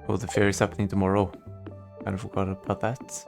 Oh, the fair is happening tomorrow. Kind of forgot about that.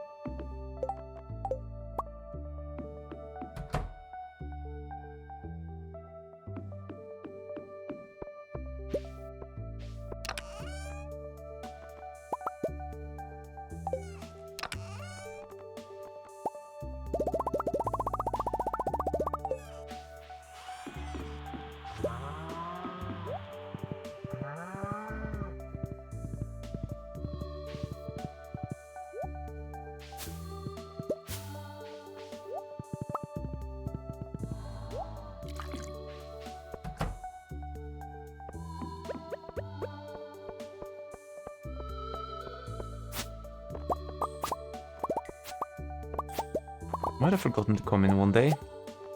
Might have forgotten to come in one day.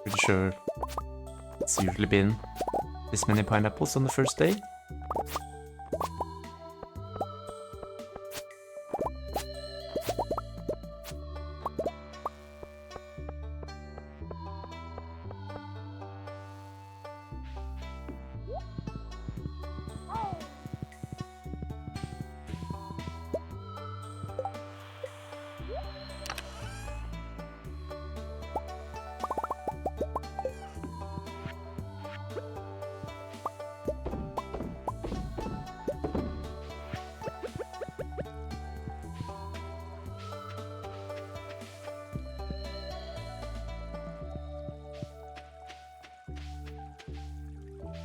Pretty sure it's usually been this many pineapples on the first day.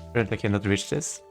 Apparently I cannot reach this.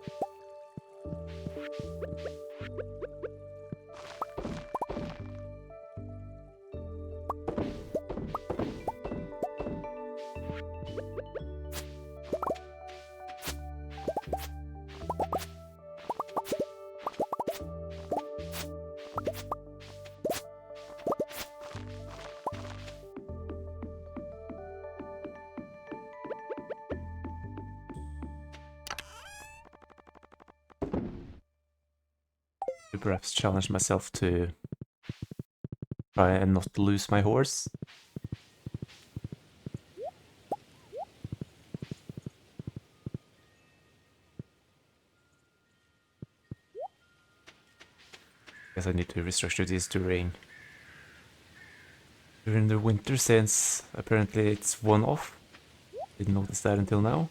To perhaps challenge myself to try and not lose my horse. Guess I need to restructure this during the winter, since apparently it's one off. Didn't notice that until now.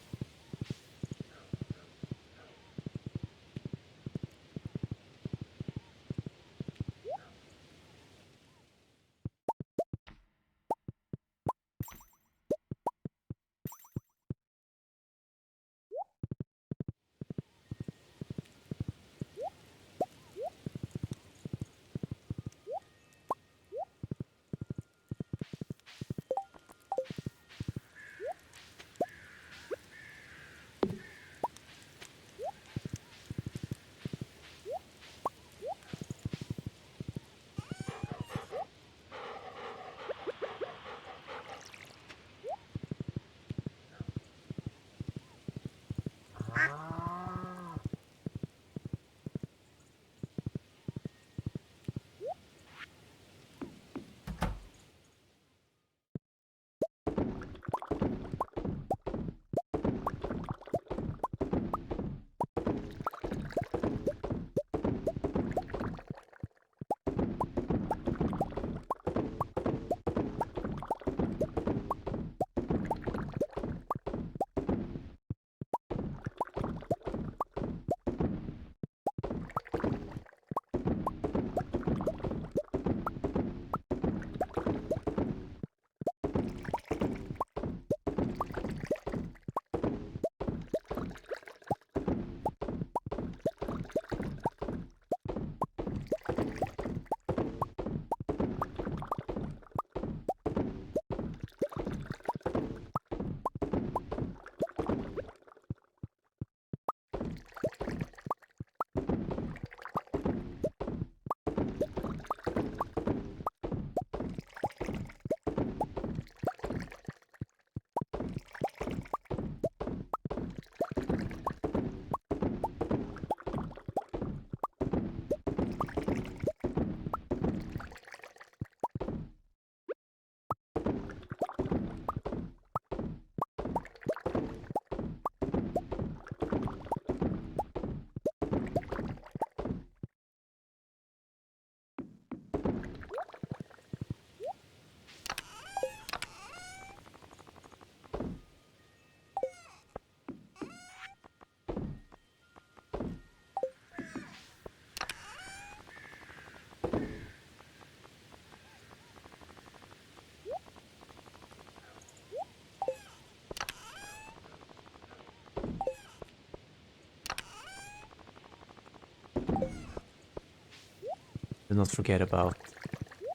do not forget about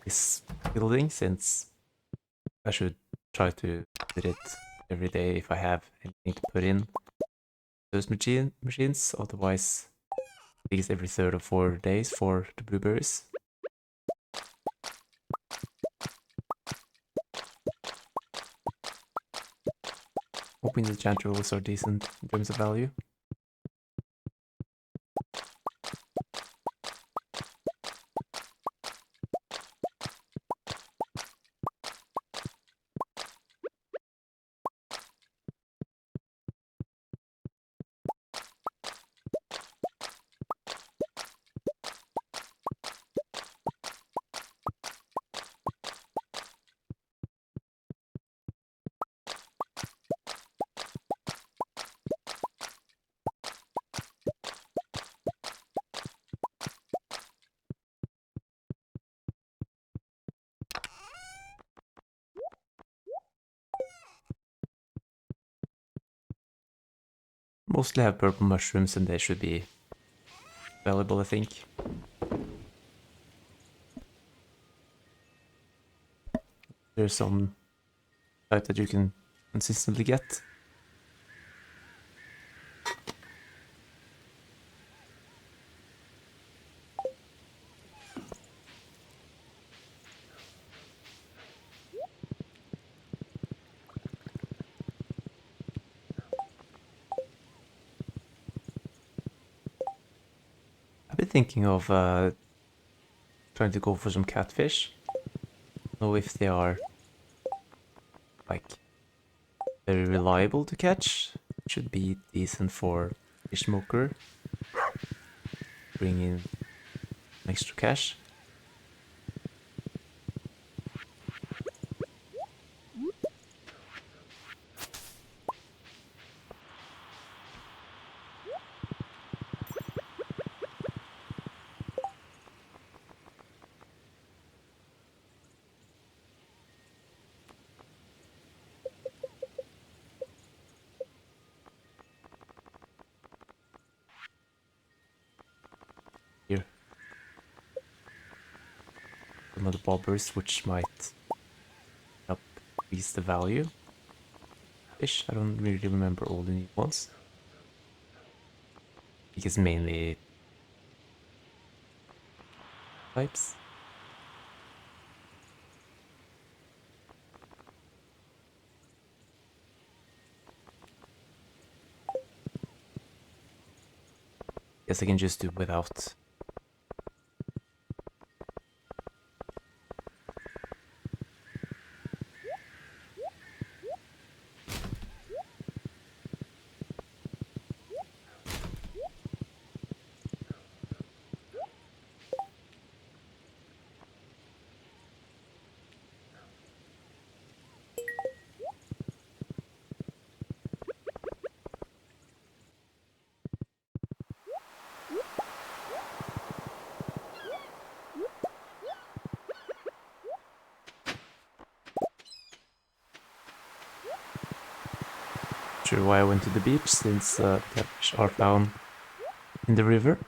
this building, since I should try to put it every day if I have anything to put in those machines. Otherwise, I think it's every 3rd or 4th days for the blueberries. Hoping the chant rolls are decent in terms of value. Mostly have purple mushrooms and they should be valuable, I think. There's some type that you can consistently get. I've been thinking of trying to go for some catfish. Know if they are like very reliable to catch. Should be decent for fish smoker. Bring in extra cash. Here. Some of the bobbers which might help increase the value. Fish, I don't really remember all the new ones. Because mainly types. Guess I can just do without. Sure why I went to the beach, since catfish are found in the river.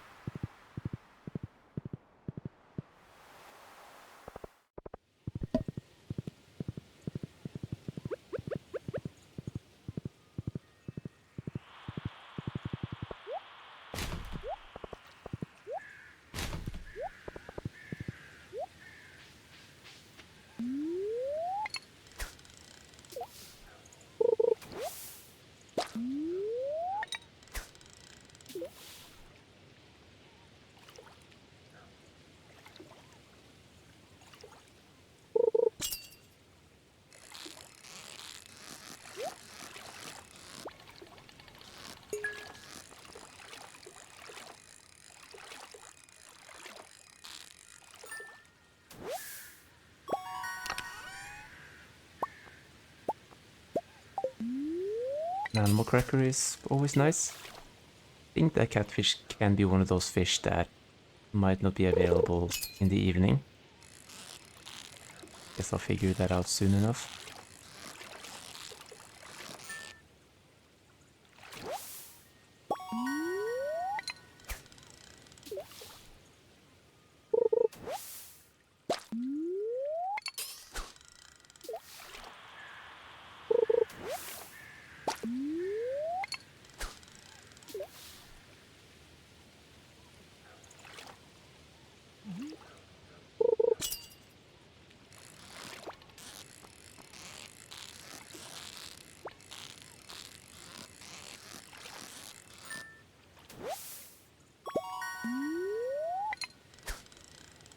An animal cracker is always nice. I think that catfish can be one of those fish that might not be available in the evening. Guess I'll figure that out soon enough.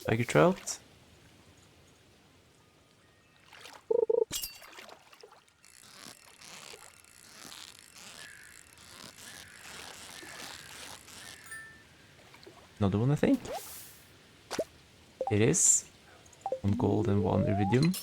Tiger trout. Another one, I think. It is. One gold and one iridium.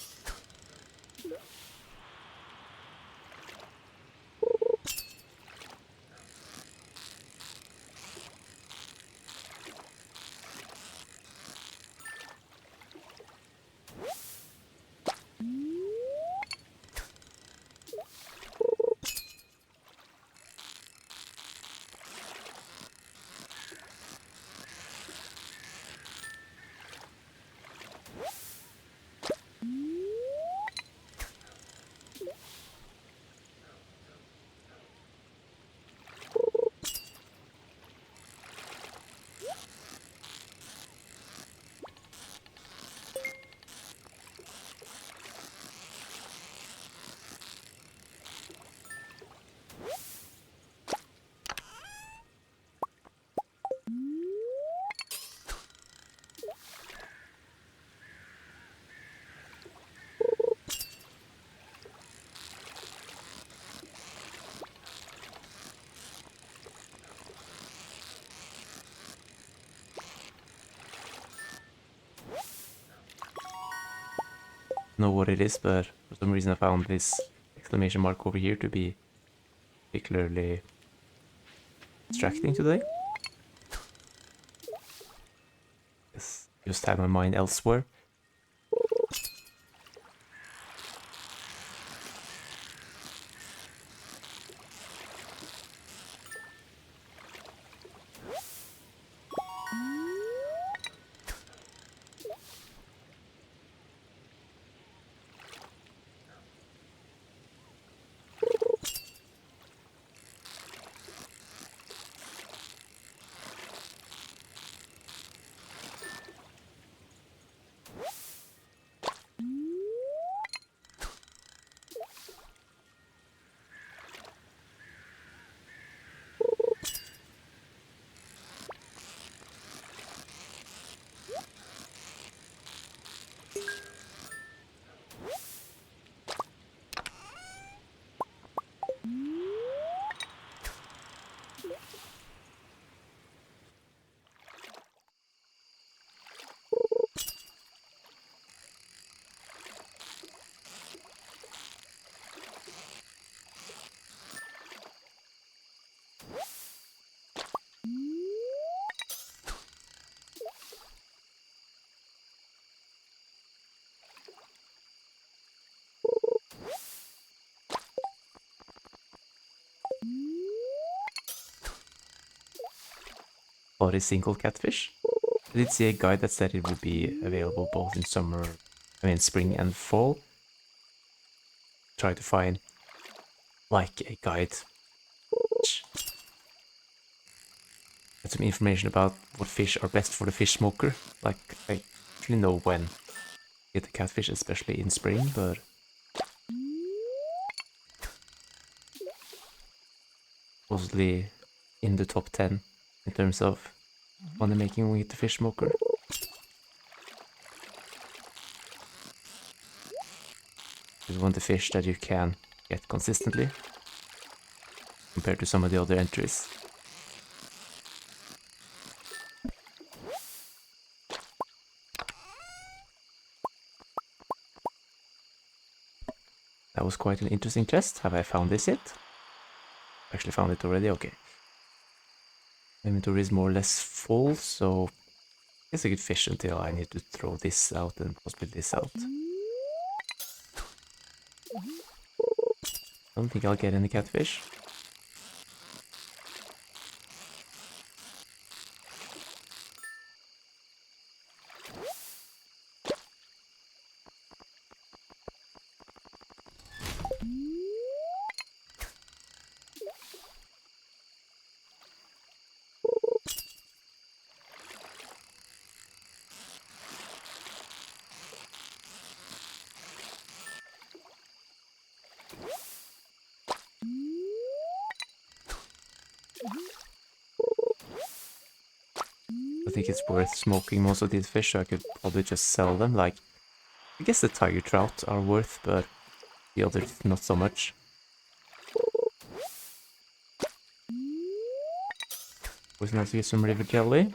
Know what it is, but for some reason I found this exclamation mark over here to be particularly distracting today. Just had my mind elsewhere. Bought a single catfish. I did see a guide that said it would be available both in spring and fall. Try to find like a guide which had some information about what fish are best for the fish smoker. Like I actually know when to get the catfish, especially in spring, but mostly in the top 10 in terms of money making with the fish smoker. You want the fish that you can get consistently compared to some of the other entries. That was quite an interesting chest. Have I found this yet? Actually found it already, okay. My inventory is more or less full, so I guess I could fish until I need to throw this out and possibly this out. I don't think I'll get any catfish. think it's worth smoking most of these fish, so I could probably just sell them. Like, I guess the tiger trout are worth, but the others not so much. Was nice to get some river jelly.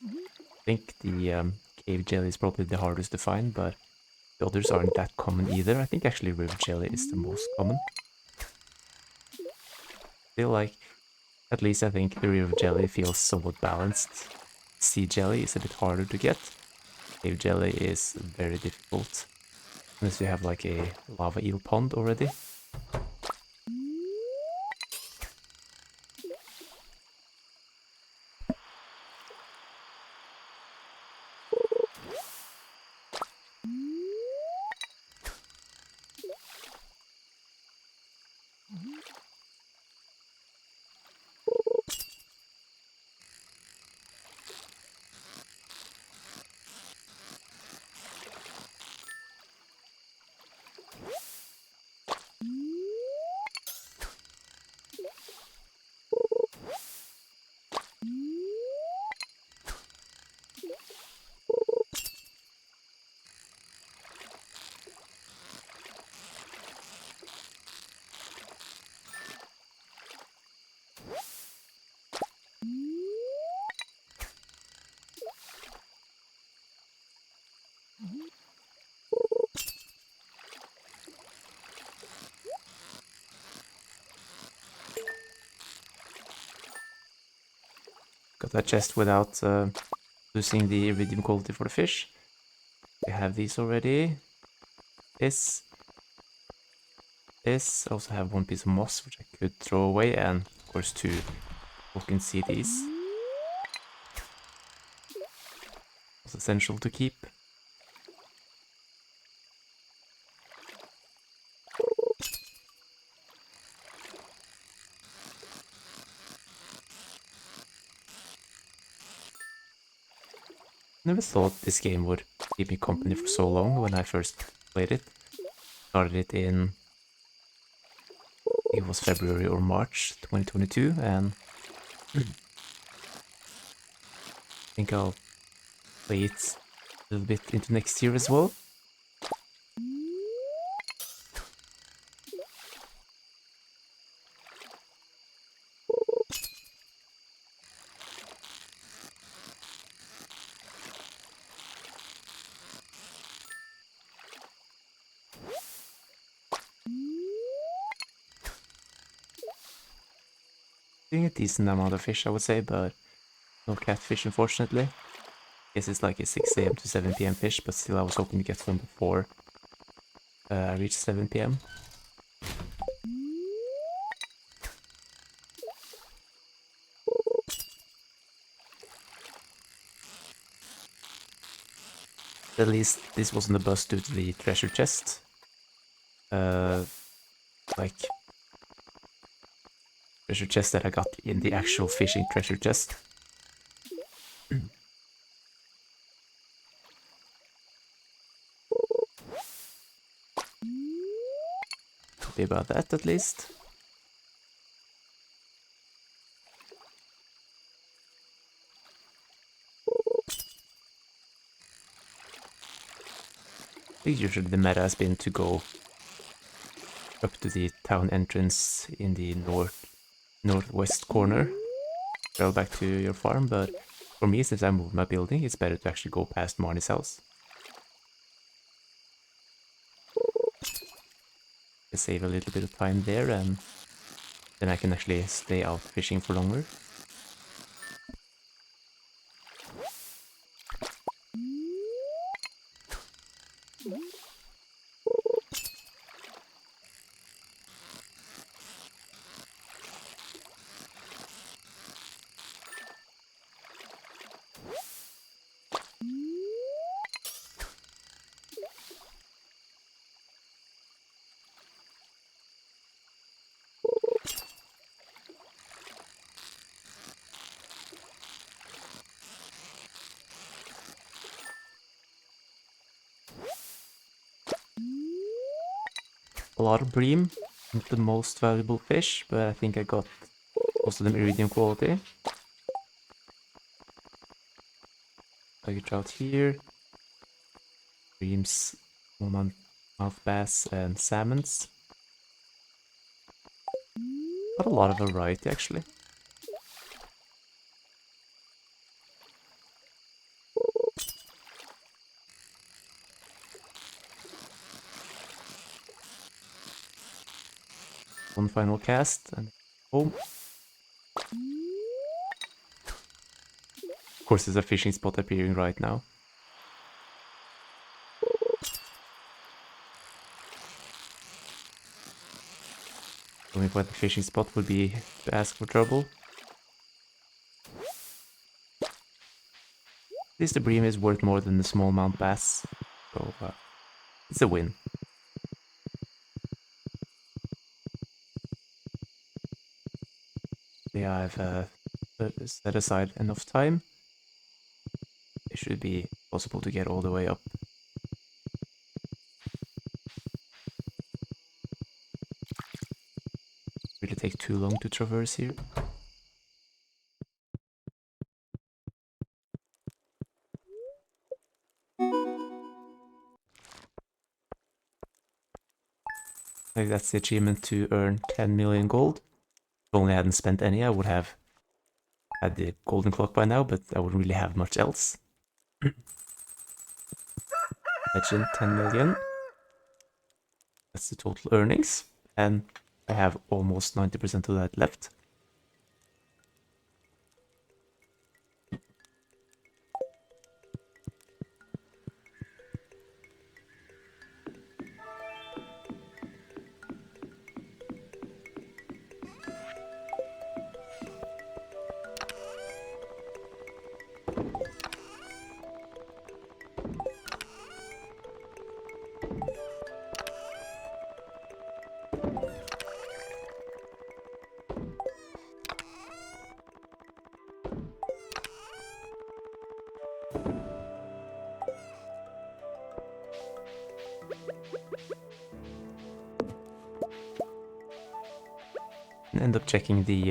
I think the cave jelly is probably the hardest to find, but the others aren't that common either. I think actually river jelly is the most common. Still, like, at least I think the river jelly feels somewhat balanced. Sea jelly is a bit harder to get. Cave jelly is very difficult. Unless you have like a lava eel pond already. Got that chest without losing the iridium quality for the fish. I have these already. This. This. I also have one piece of moss which I could throw away, and of course 2 see these. It's essential to keep. Never thought this game would keep me company for so long when I first played it. Started it in, I think it was February or March 2022, and I think I'll play it a little bit into next year as well. Doing a decent amount of fish, I would say, but no catfish, unfortunately. Guess it's like a 6 AM to 7 PM fish, but still I was hoping to get some before I reached 7 PM. At least this wasn't a bust due to the treasure chest. Like, treasure chest that I got in the actual fishing treasure chest. Happy about that, at least. I think usually the meta has been to go up to the town entrance in the northwest corner, travel back to your farm, but for me, since I moved my building, it's better to actually go past Marnie's house. I save a little bit of time there, and then I can actually stay out fishing for longer. A lot of bream, not the most valuable fish, but I think I got most of them iridium quality. tiger trout here. Streams, smallmouth bass, and salmons. Not a lot of variety actually. One final cast and home. Of course, there's a fishing spot appearing right now. The only point the fishing spot would be to ask for trouble. At least the bream is worth more than the smallmouth bass, so it's a win. Yeah, I've set aside enough time. It should be possible to get all the way up. Really take too long to traverse here. Like that's the achievement to earn 10 million gold. If only I hadn't spent any, I would have had the golden clock by now, but I wouldn't really have much else. Legend 10 million. That's the total earnings, and I have almost 90% of that left. And end up checking the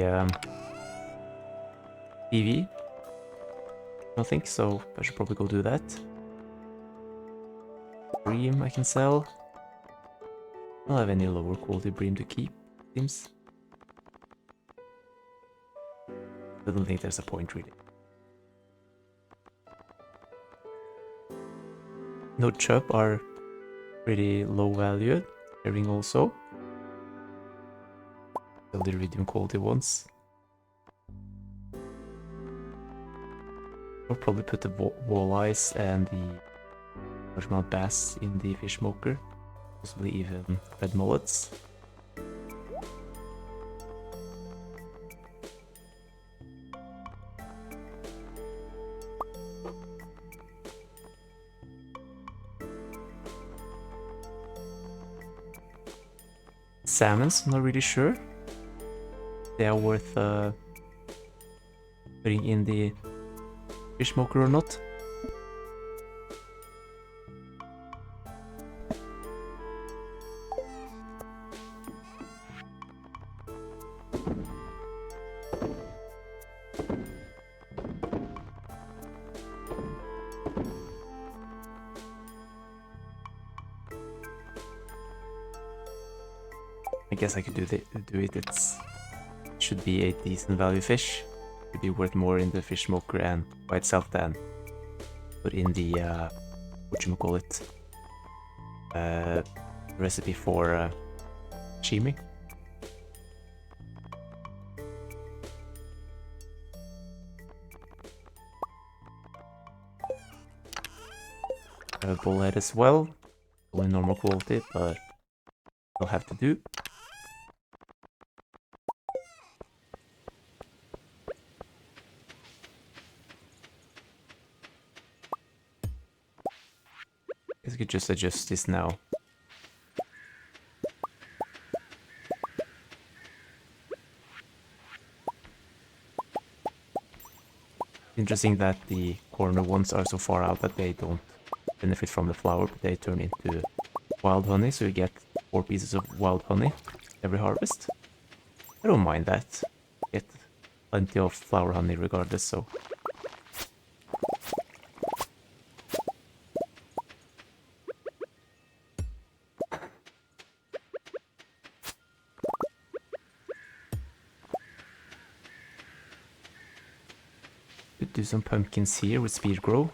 TV. I don't think so. I should probably go do that. Bream I can sell. I don't have any lower quality bream to keep, seems. I don't think there's a point really. No chub are pretty low valued. Herring also. Sell the iridium quality ones. I'll probably put the walleyes and the largemouth bass in the fish smoker. Possibly even red mullets. Salmons, I'm not really sure. They are worth putting in the fish smoker or not. I guess I could do it. It should be a decent value fish. Should be worth more in the fish smoker and by itself than put in the whatchamacallit recipe for sashimi. I have a bullhead as well. Only normal quality, but I'll have to do. I could just adjust this now. Interesting that the corner ones are so far out that they don't benefit from the flower, but they turn into wild honey, so you get 4 pieces of wild honey every harvest. I don't mind that. Get plenty of flower honey regardless, so do some pumpkins here with speed grow.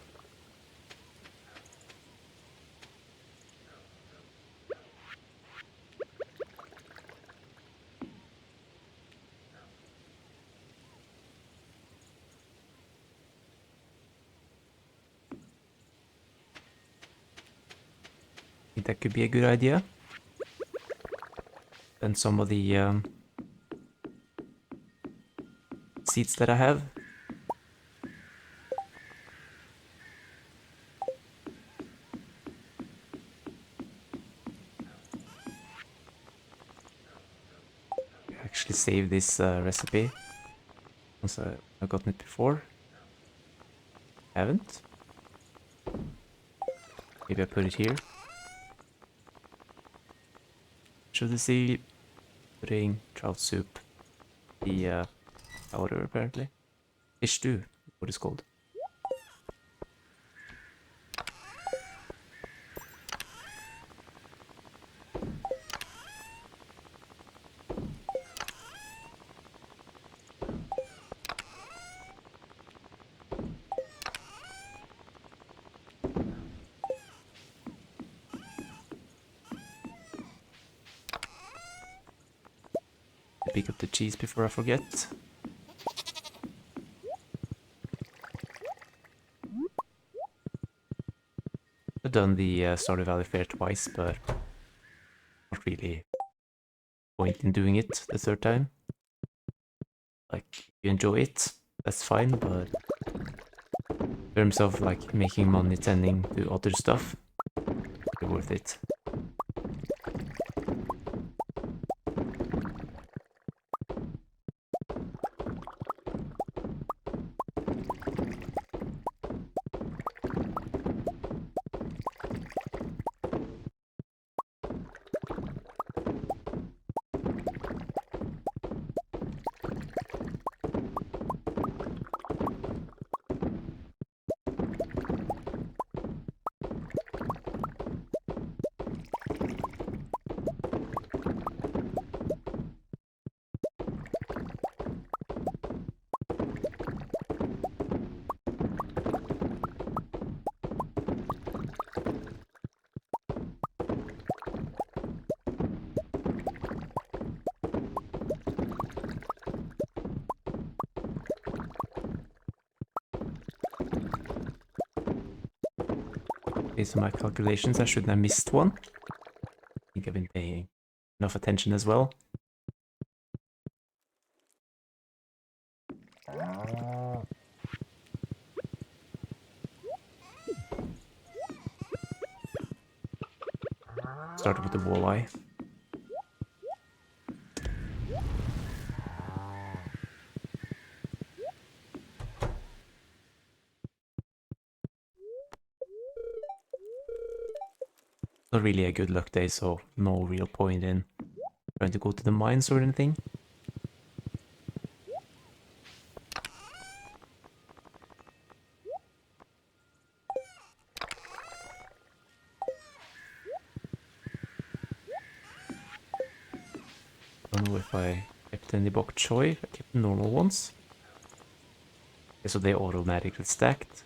I think that could be a good idea. And some of the seeds that I have. Actually save this recipe once I've gotten it before. Haven't. Maybe I put it here. Should I see putting trout soup? The powder apparently. Fish stew, what it's called. Pick up the cheese before I forget. I've done the Stardew Valley Fair twice, but not really point in doing it the third time. Like, if you enjoy it, that's fine, but in terms of like making money tending to other stuff, it's worth it. Based on my calculations, I shouldn't have missed one. I think I've been paying enough attention as well. Started with the walleye. Not really a good luck day, so no real point in trying to go to the mines or anything. Don't know if I kept any bok choy. I kept the normal ones. Okay, so they automatically stacked.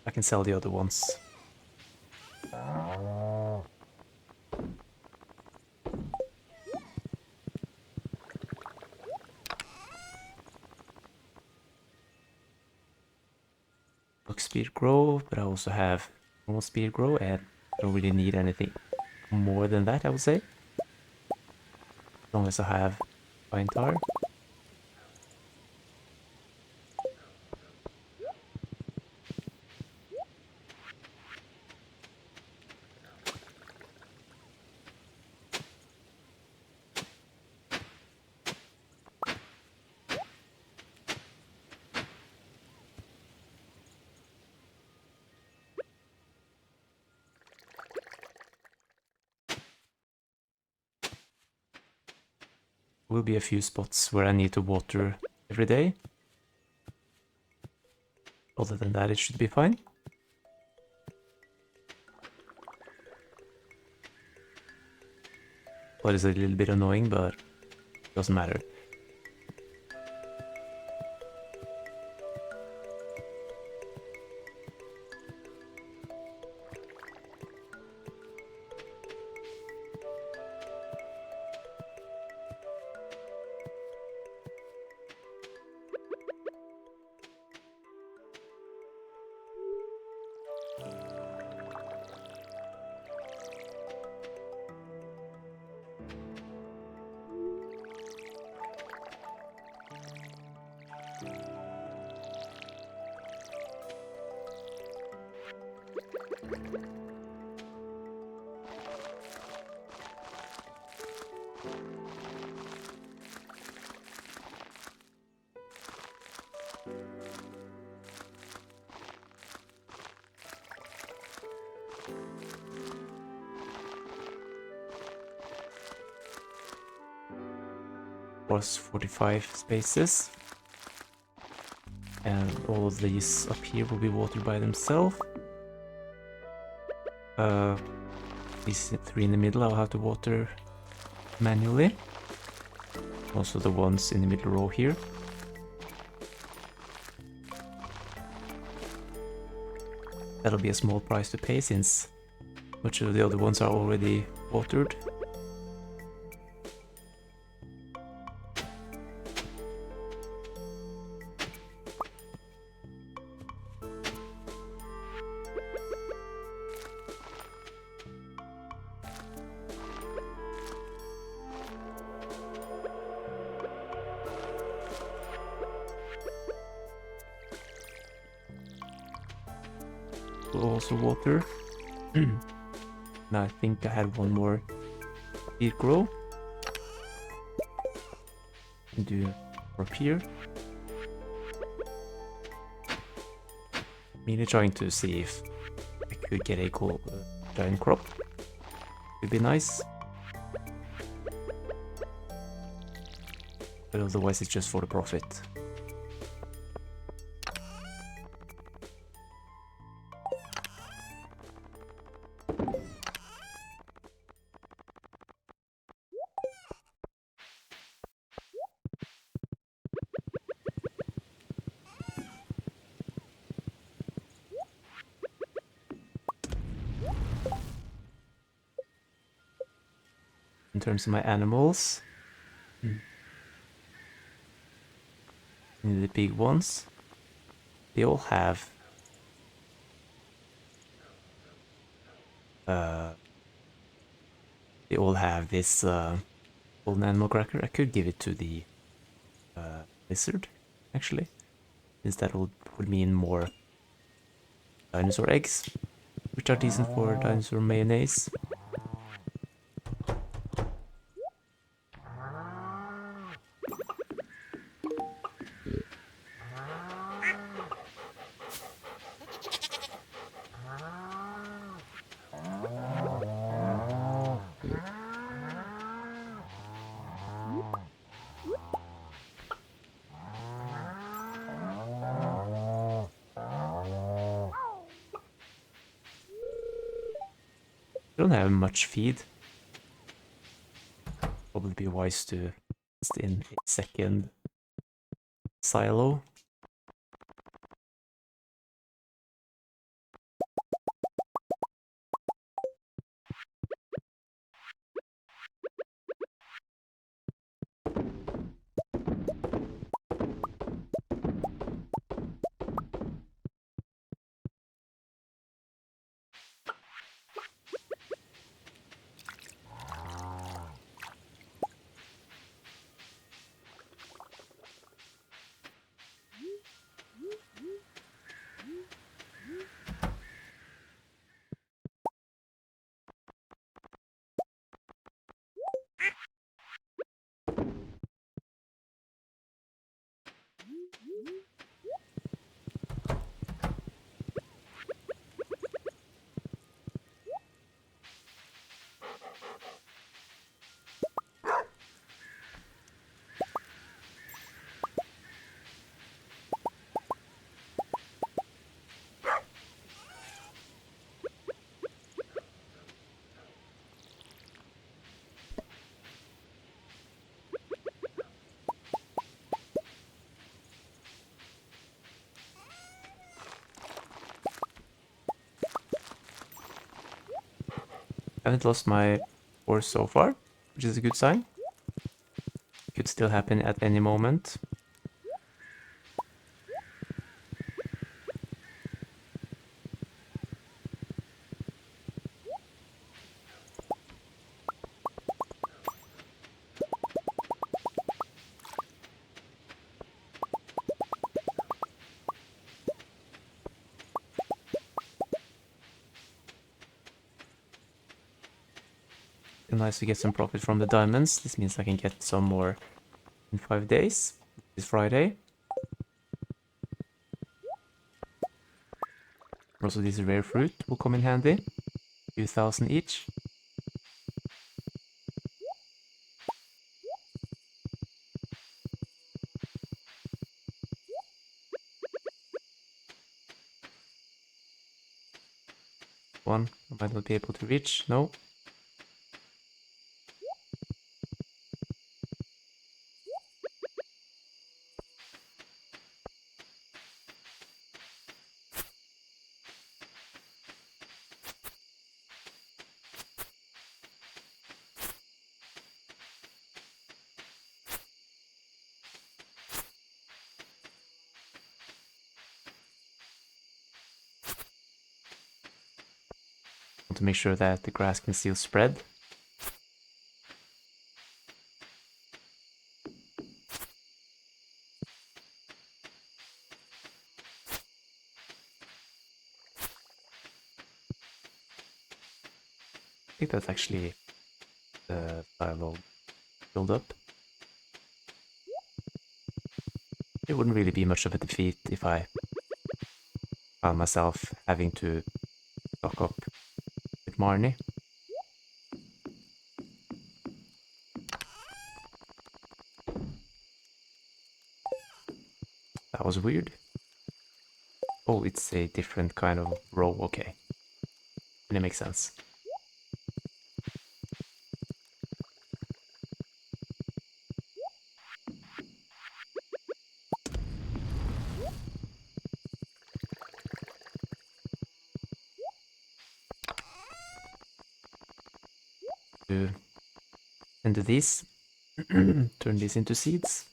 I can sell the other ones. Look, speed grow, but I also have normal speed grow, and I don't really need anything more than that, I would say. As long as I have pine tar. Will be a few spots where I need to water every day. Other than that, it should be fine. But it's a little bit annoying, but Doesn't matter. Was 45 spaces, and all of these up here will be watered by themselves. These 3 in the middle I'll have to water manually. Also the ones in the middle row here. That'll be a small price to pay since much of the other ones are already watered. Will also water. And I think I had one more seed grow. And do up here. Really trying to see if I could get a cool giant crop. It'd be nice. But otherwise it's just for the profit. In terms of my animals, the big ones, they all have this golden animal cracker. I could give it to the lizard, actually, since that would mean more dinosaur eggs, which are decent for dinosaur mayonnaise. Don't have much feed. Probably be wise to invest in a second silo. Haven't lost my horse so far, which is a good sign. Could still happen at any moment. Nice to get some profit from the diamonds. This means I can get some more in 5 days. It's Friday. Also, this rare fruit will come in handy. 2,000 each. One I might not be able to reach. No. Want to make sure that the grass can still spread. I think that's actually the dialogue build up. It wouldn't really be much of a defeat if I found myself having to stock up with Marnie. That was weird. Oh, it's a different kind of row. Okay. And it makes sense. To into these, turn these into seeds.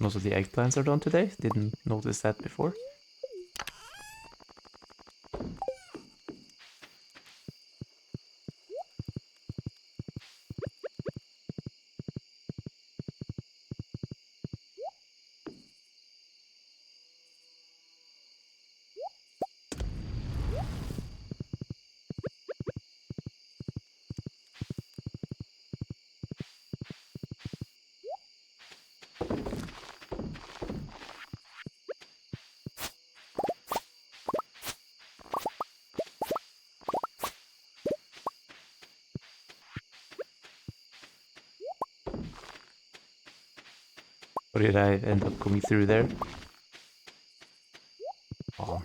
Most of the eggplants are done today. Didn't notice that before. Or did I end up going through there? Oh.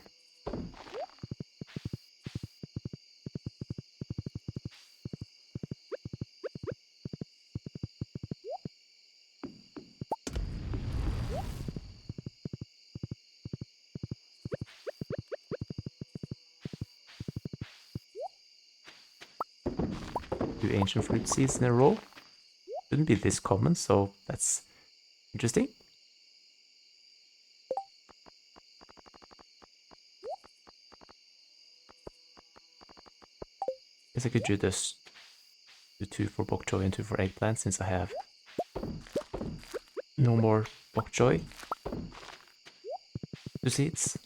Two ancient fruit seeds in a row. Shouldn't be this common, so that's interesting. Guess I could do this. Do 2 for bok choy and 2 for eggplant since I have no more bok choy. 2 seeds.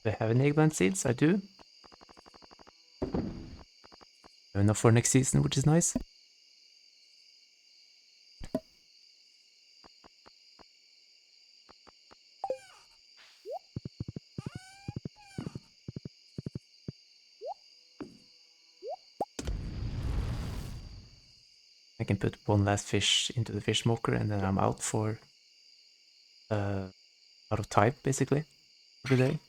Do I have any eggplant seeds? I do. I have enough for next season, which is nice. I can put one last fish into the fish smoker and then I'm out out of type basically for the day.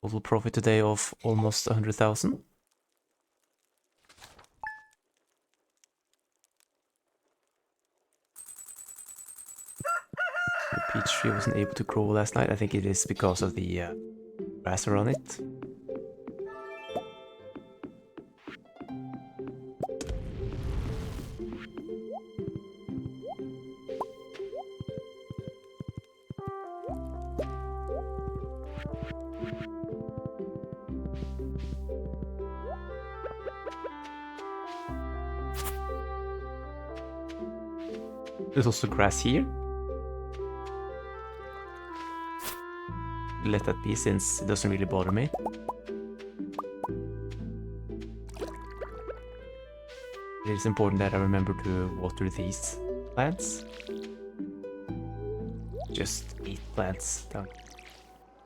Total profit today of almost 100,000. The peach tree wasn't able to grow last night. I think it is because of the grass around it. There's also grass here. Let that be since it doesn't really bother me. It is important that I remember to water these plants. Just 8 plants down.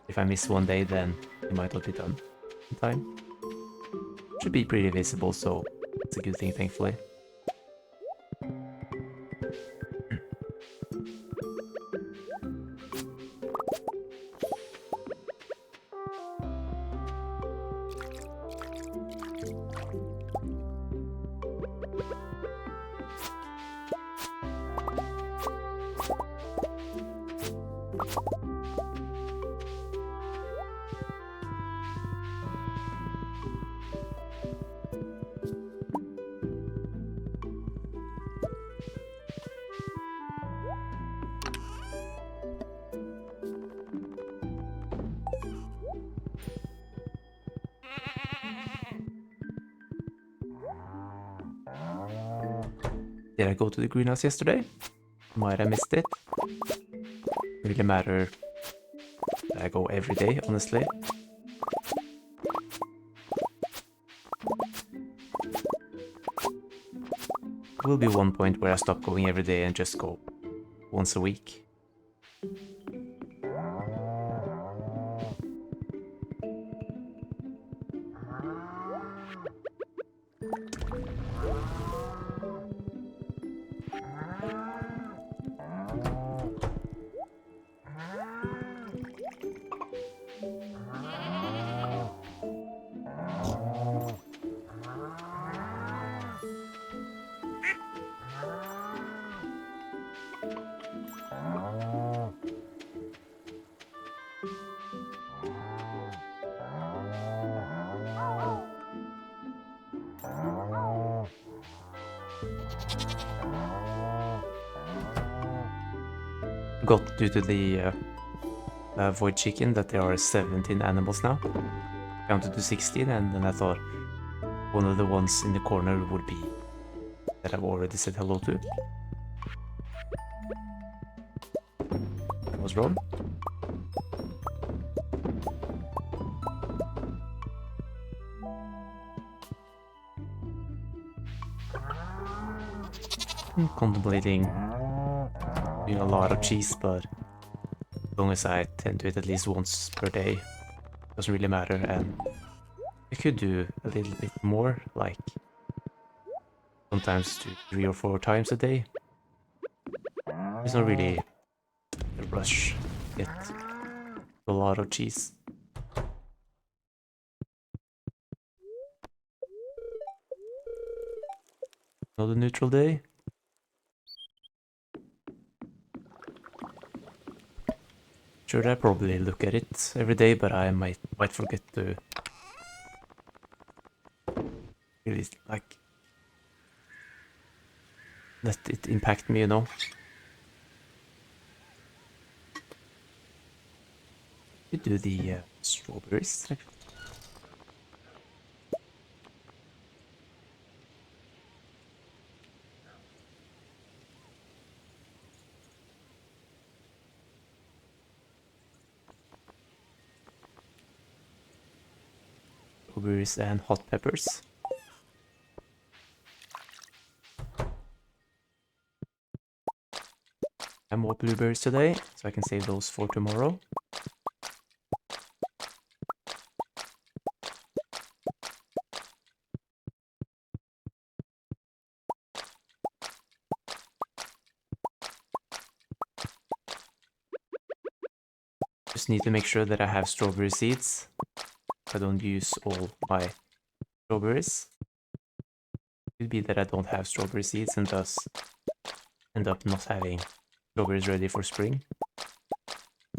If I miss one day, then it might not be done in time. Should be pretty visible, so it's a good thing, thankfully. Did I go to the greenhouse yesterday? Might have missed it. Doesn't really matter that I go every day, honestly. There will be one point where I stop going every day and just go once a week. Got due to the void chicken that there are 17 animals now. Counted to 16, and then I thought one of the ones in the corner would be that I've already said hello to. I was wrong. I'm contemplating doing a lot of cheese, but as long as I tend to it at least once per day, doesn't really matter. And I could do a little bit more, like sometimes do 3 or 4 times a day. There's not really a rush to get a lot of cheese. Another neutral day. Sure, I probably look at it every day, but I might forget to really like let it impact me, you know. You do the strawberries. Strawberries and hot peppers. And more blueberries today, so I can save those for tomorrow. Just need to make sure that I have strawberry seeds. I don't use all my strawberries. Could be that I don't have strawberry seeds and thus end up not having strawberries ready for spring.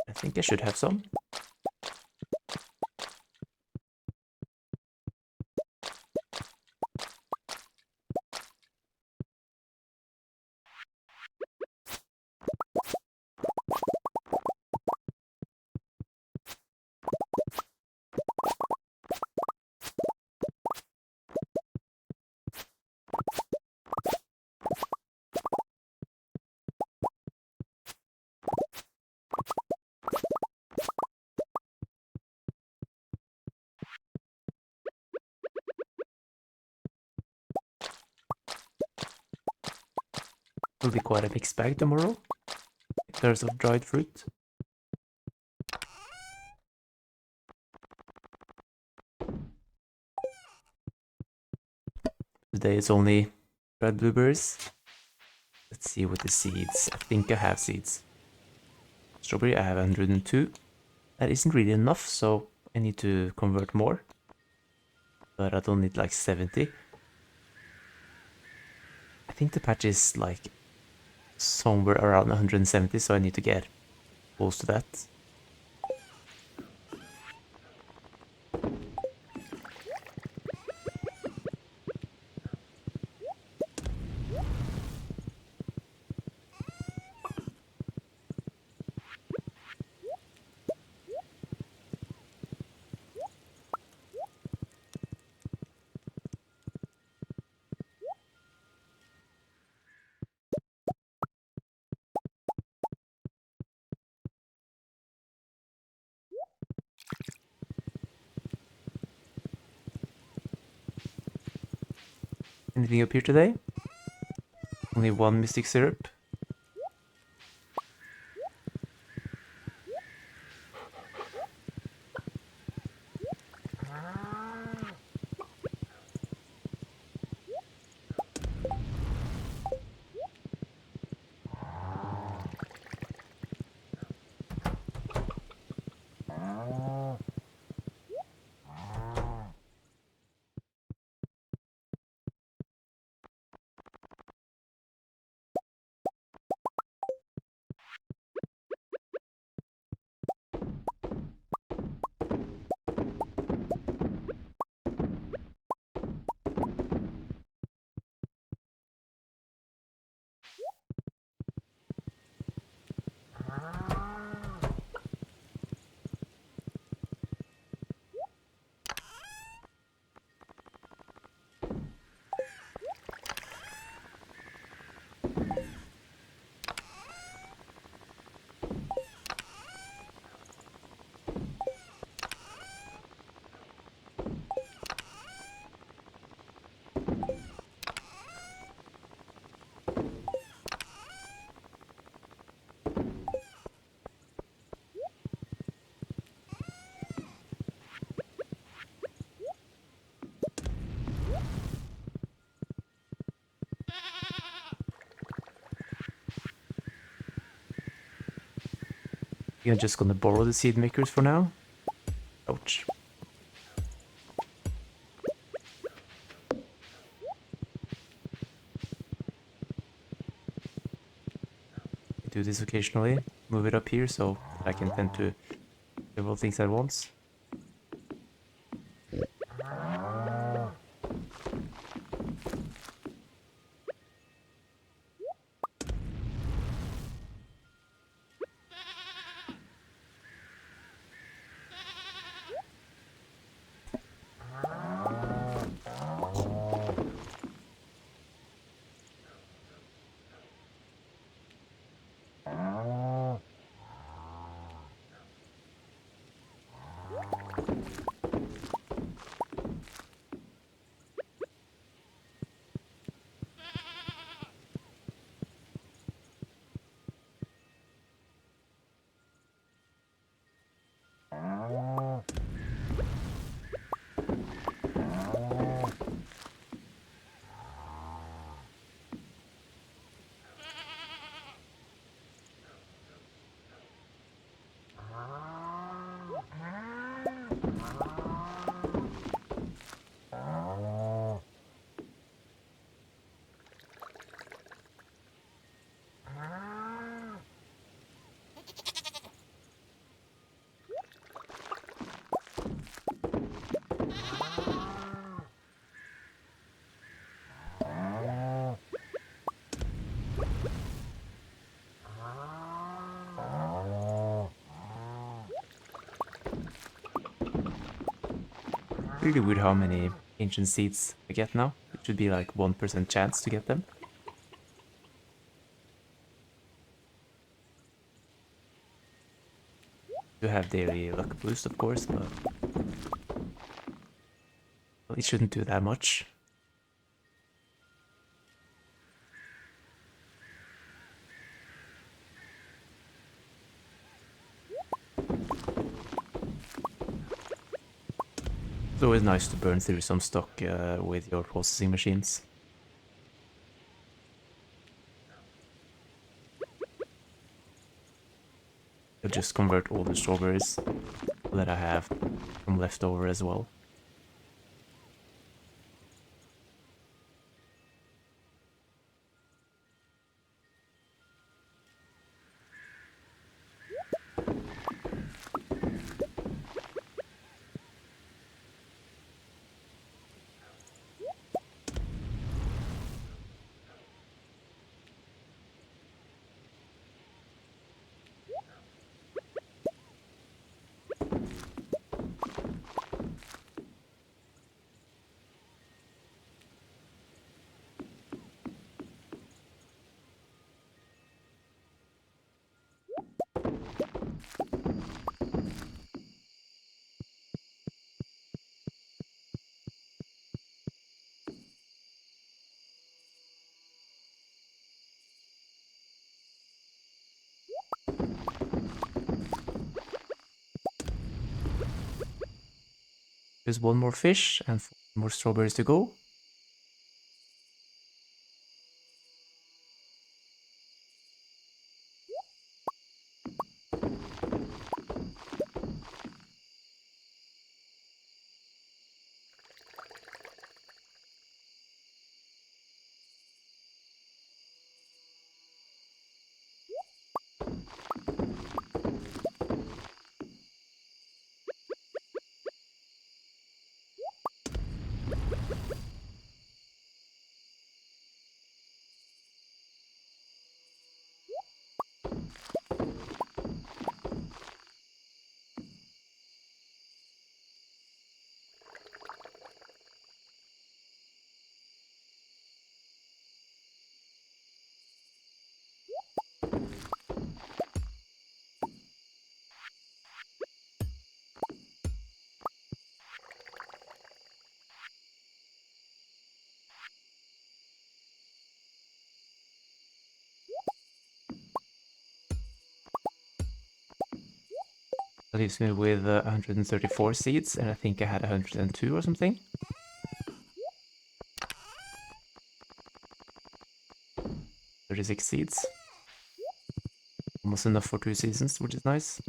I think I should have some. Will be quite a mixed bag tomorrow in terms of dried fruit. Today it's only dried blueberries. Let's see what the seeds. I think I have seeds. Strawberry, I have 102. That isn't really enough, so I need to convert more. But I don't need like 70. I think the patch is like somewhere around 170, so I need to get close to that. Anything up here today? Only one mystic syrup. I'm just gonna borrow the seed makers for now. Ouch. I do this occasionally. Move it up here so I can tend to several things at once. Really weird how many ancient seeds I get now. It should be like 1% chance to get them. You have daily luck boost, of course, but well, it shouldn't do that much. It's always nice to burn through some stock with your processing machines. I'll just convert all the strawberries that I have from leftover as well. There's one more fish and 4 more strawberries to go. That leaves me with 134 seeds, and I think I had 102 or something. 36 seeds. almost enough for 2 seasons, which is nice.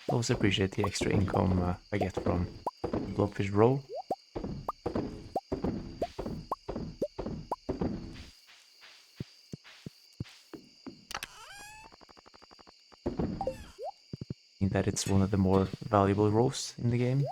Also appreciate the extra income I get from Blobfish Row. I think that it's one of the more valuable rows in the game.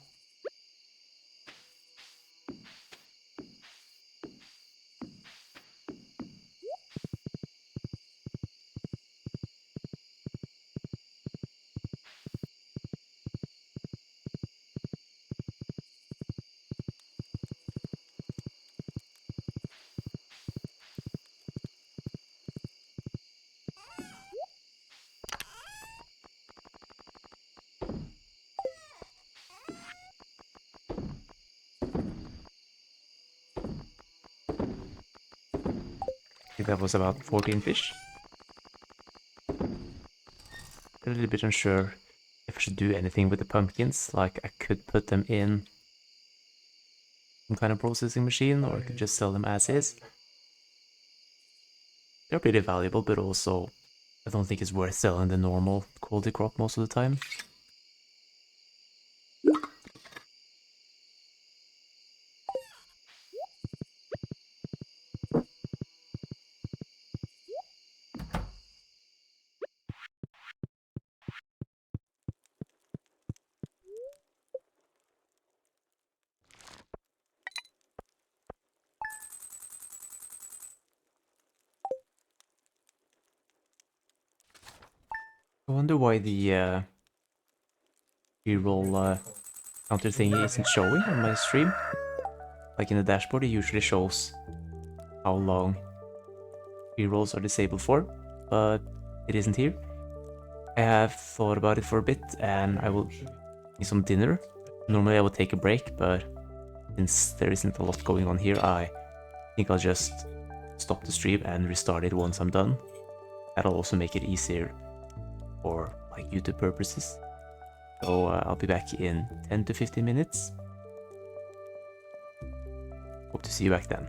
I think that was about 14 fish. A little bit unsure if I should do anything with the pumpkins, like I could put them in some kind of processing machine, or I could just sell them as is. They're pretty valuable, but also I don't think it's worth selling the normal quality crop most of the time. I wonder why the reroll counter thingy isn't showing on my stream. Like in the dashboard, it usually shows how long rerolls are disabled for, but it isn't here. I have thought about it for a bit, and I will eat some dinner. Normally I would take a break, but since there isn't a lot going on here, I think I'll just stop the stream and restart it once I'm done. That'll also make it easier for like YouTube purposes. So I'll be back in 10 to 15 minutes. Hope to see you back then.